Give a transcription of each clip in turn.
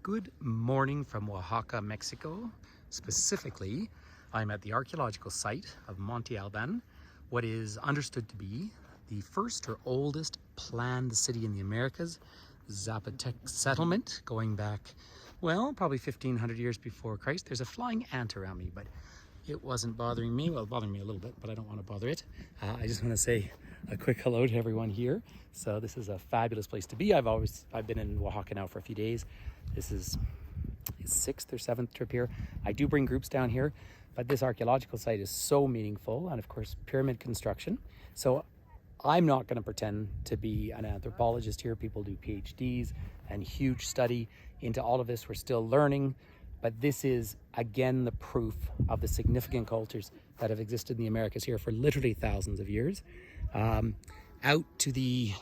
Good morning from Oaxaca, Mexico. Specifically, I'm at the archaeological site of Monte Alban, what is understood to be the first or oldest planned city in the Americas, Zapotec settlement, going back, well, probably 1500 years before Christ. There's a flying ant around me, but it wasn't bothering me. Well, bothering me a little bit, but I don't want to bother it. I just want to say a quick hello to everyone here. So this is a fabulous place to be. I've been in Oaxaca now for a few days. This is his 6th or 7th trip here. I do bring groups down here, but this archaeological site is so meaningful, and of course pyramid construction. So I'm not going to pretend to be an anthropologist here. People do PhDs and huge study into all of this. We're still learning, but this is again the proof of the significant cultures that have existed in the Americas here for literally thousands of years. Out to the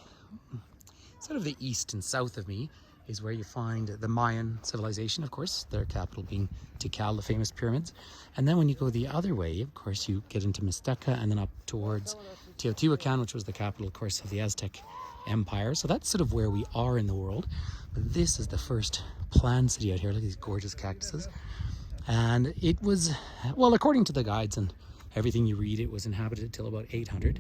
sort of the east and south of me is where you find the Mayan civilization, of course, their capital being Tikal, the famous pyramids. And then when you go the other way, of course, you get into Mixteca and then up towards Teotihuacan, which was the capital, of course, of the Aztec Empire. So that's sort of where we are in the world. But this is the first planned city out here. Look at these gorgeous cactuses. And it was, well, according to the guides and everything you read, it was inhabited till about 800.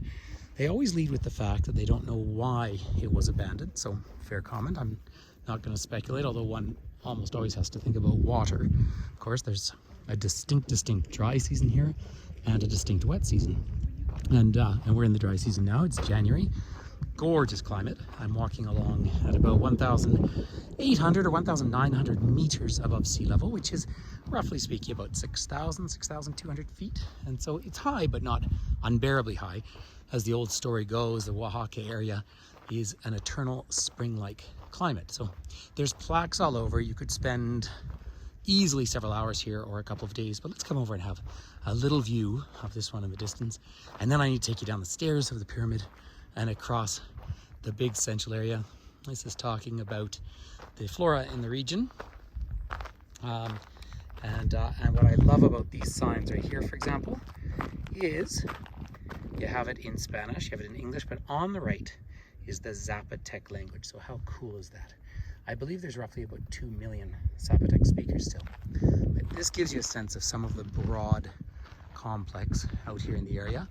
They always lead with the fact that they don't know why it was abandoned. So fair comment. I'm not going to speculate, although one almost always has to think about water. Of course, there's a distinct dry season here and a distinct wet season. And we're in the dry season now. It's January. Gorgeous climate. I'm walking along at about 1,800 or 1,900 meters above sea level, which is roughly speaking about 6,200 feet. And so it's high, but not unbearably high. As the old story goes, the Oaxaca area is an eternal spring-like climate. So there's plaques all over. You could spend easily several hours here or a couple of days, but let's come over and have a little view of this one in the distance. And then I need to take you down the stairs of the pyramid and across the big central area. This is talking about the flora in the region. And what I love about these signs right here, for example, is you have it in Spanish, you have it in English, but on the right is the Zapotec language. So how cool is that? I believe there's roughly about 2 million Zapotec speakers still. But this gives you a sense of some of the broad complex out here in the area.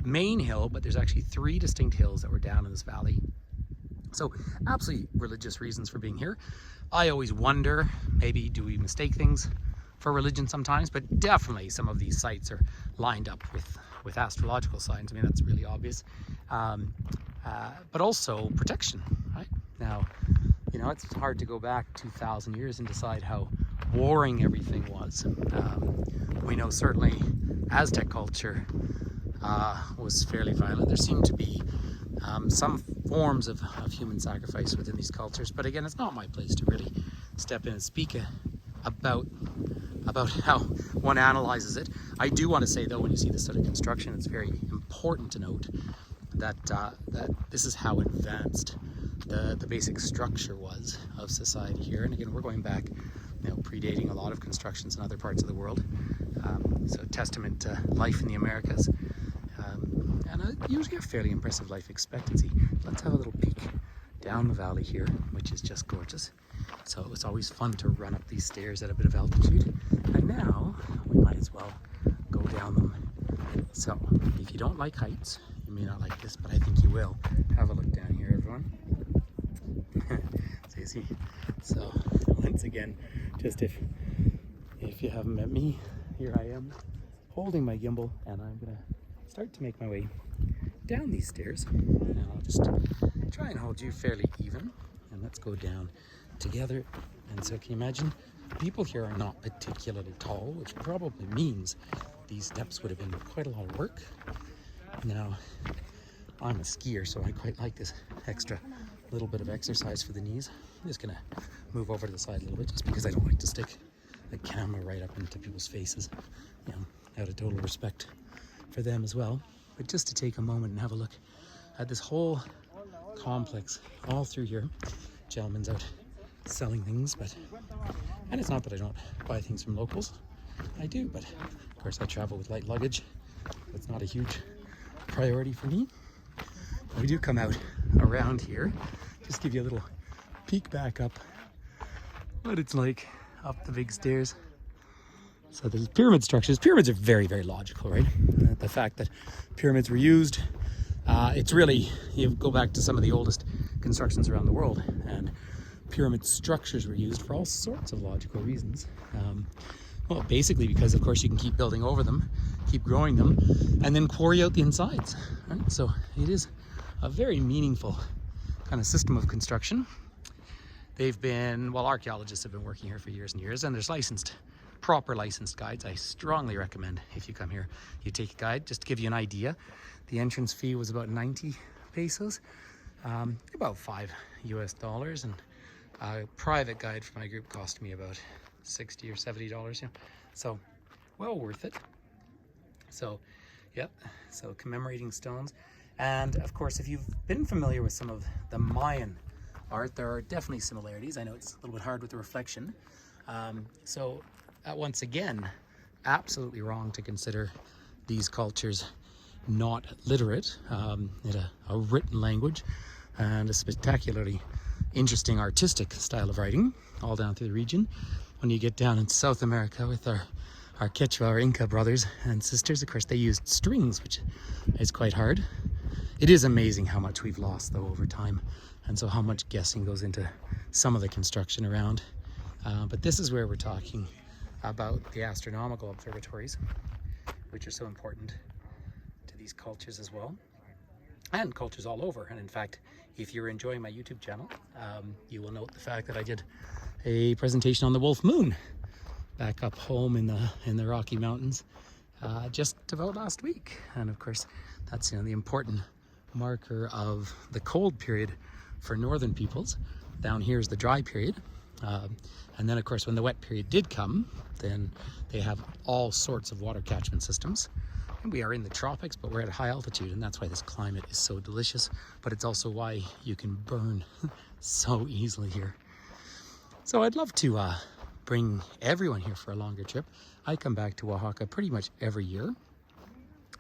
Main hill, but there's actually 3 distinct hills that were down in this valley. So absolutely religious reasons for being here. I always wonder, maybe do we mistake things for religion sometimes, but definitely some of these sites are lined up with astrological signs. I mean, that's really obvious. But also protection, right? Now, you know, it's hard to go back 2,000 years and decide how warring everything was. We know certainly Aztec culture was fairly violent. There seemed to be some forms of human sacrifice within these cultures, but again, it's not my place to really step in and speak about how one analyzes it. I do want to say, though, when you see this sort of construction, it's very important to note that this is how advanced the basic structure was of society here. And again, we're going back, you know, predating a lot of constructions in other parts of the world. So testament to life in the Americas. And usually a fairly impressive life expectancy. Let's have a little peek down the valley here, which is just gorgeous. So it's always fun to run up these stairs at a bit of altitude. And now we might as well go down them. So if you don't like heights, you may not like this, but I think you will. Have a look down here, everyone. So you see, so once again, just if you haven't met me, here I am holding my gimbal, and I'm gonna start to make my way down these stairs. And I'll just try and hold you fairly even, and let's go down together. And so can you imagine, people here are not particularly tall, which probably means these steps would have been quite a lot of work. Now, I'm a skier, so I quite like this extra little bit of exercise for the knees. I'm just gonna move over to the side a little bit, just because I don't like to stick the camera right up into people's faces, you know, out of total respect for them as well. But just to take a moment and have a look at this whole complex all through here. Gentleman's out selling things, and it's not that I don't buy things from locals. I do, but of course I travel with light luggage. It's not a huge priority for me. We do come out around here, just give you a little peek back up what it's like up the big stairs. So there's pyramid structures. Pyramids are very, very logical, right? The fact that pyramids were used, it's really, you go back to some of the oldest constructions around the world, and pyramid structures were used for all sorts of logical reasons. Well, basically because, of course, you can keep building over them, keep growing them, and then quarry out the insides. Right? So it is a very meaningful kind of system of construction. They've been, well, archaeologists have been working here for years and years, and there's proper licensed guides. I strongly recommend if you come here, you take a guide. Just to give you an idea, the entrance fee was about 90 pesos, about $5 US, and a private guide for my group cost me about $60 or $70, so well worth it. So yep, so commemorating stones. And of course, if you've been familiar with some of the Mayan art, there are definitely similarities. I know it's a little bit hard with the reflection. So once again, absolutely wrong to consider these cultures not literate in a written language, and a spectacularly interesting artistic style of writing all down through the region. When you get down in South America with our Quechua or Inca brothers and sisters, of course, they used strings, which is quite hard. It is amazing how much we've lost, though, over time, and so how much guessing goes into some of the construction around. But this is where we're talking about the astronomical observatories, which are so important to these cultures as well, and cultures all over. And in fact, if you're enjoying my YouTube channel, you will note the fact that I did a presentation on the Wolf Moon back up home in the Rocky Mountains just about last week. And of course, that's the important marker of the cold period for northern peoples. Down here is the dry period, and then of course when the wet period did come, then they have all sorts of water catchment systems. And we are in the tropics, but we're at a high altitude, and that's why this climate is so delicious, but it's also why you can burn so easily here. So I'd love to bring everyone here for a longer trip. I come back to Oaxaca pretty much every year.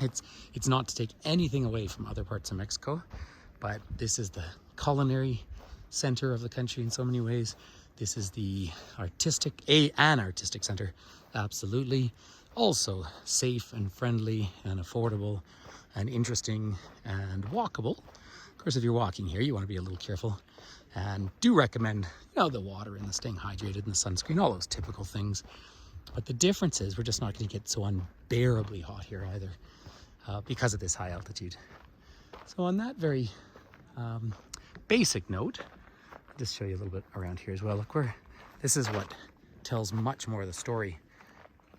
It's not to take anything away from other parts of Mexico, but this is the culinary center of the country in so many ways. This is the artistic center, absolutely. Also safe and friendly and affordable and interesting and walkable. Of course, if you're walking here, you want to be a little careful, and do recommend, the water and the staying hydrated and the sunscreen, all those typical things. But the difference is we're just not going to get so unbearably hot here either, because of this high altitude. So on that very basic note, I'll just show you a little bit around here as well. Look, this is what tells much more of the story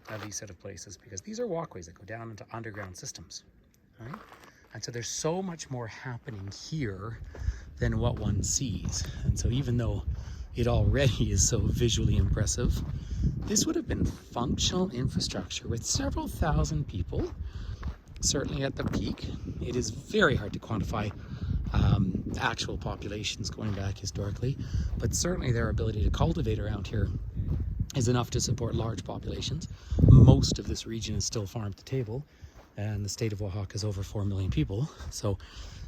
of these set of places, because these are walkways that go down into underground systems, right? And so there's so much more happening here than what one sees. And so even though it already is so visually impressive, this would have been functional infrastructure with several thousand people, certainly at the peak. It is very hard to quantify actual populations going back historically, but certainly their ability to cultivate around here is enough to support large populations. Most of this region is still farm to table, and the state of Oaxaca is over 4 million people. So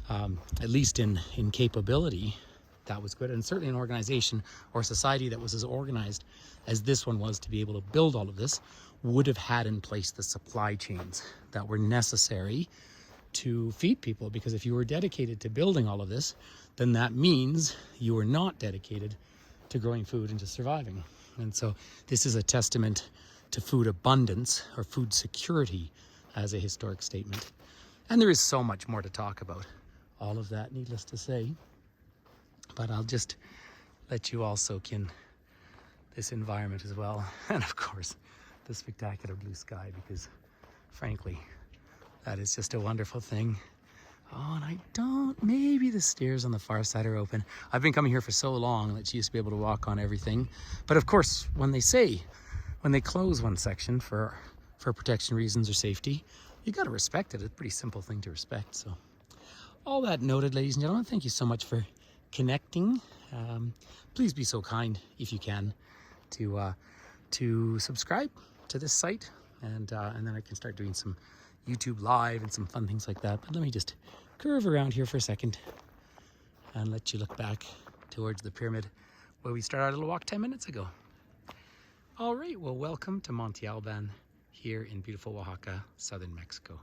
at least in capability, that was good. And certainly an organization or society that was as organized as this one was to be able to build all of this would have had in place the supply chains that were necessary to feed people. Because if you were dedicated to building all of this, then that means you were not dedicated to growing food and to surviving. And so this is a testament to food abundance or food security as a historic statement. And there is so much more to talk about. All of that, needless to say. But I'll just let you all soak in this environment as well. And of course, the spectacular blue sky, because frankly, that is just a wonderful thing. Oh, and maybe the stairs on the far side are open. I've been coming here for so long that you used to be able to walk on everything. But of course, when they close one section for protection reasons or safety, you got to respect it. It's a pretty simple thing to respect. So all that noted, ladies and gentlemen, thank you so much for connecting. Please be so kind, if you can, to subscribe to this site, and then I can start doing some YouTube live and some fun things like that. But let me just curve around here for a second and let you look back towards the pyramid where we started our little walk 10 minutes ago. All right, well, welcome to Monte Alban here in beautiful Oaxaca, southern Mexico.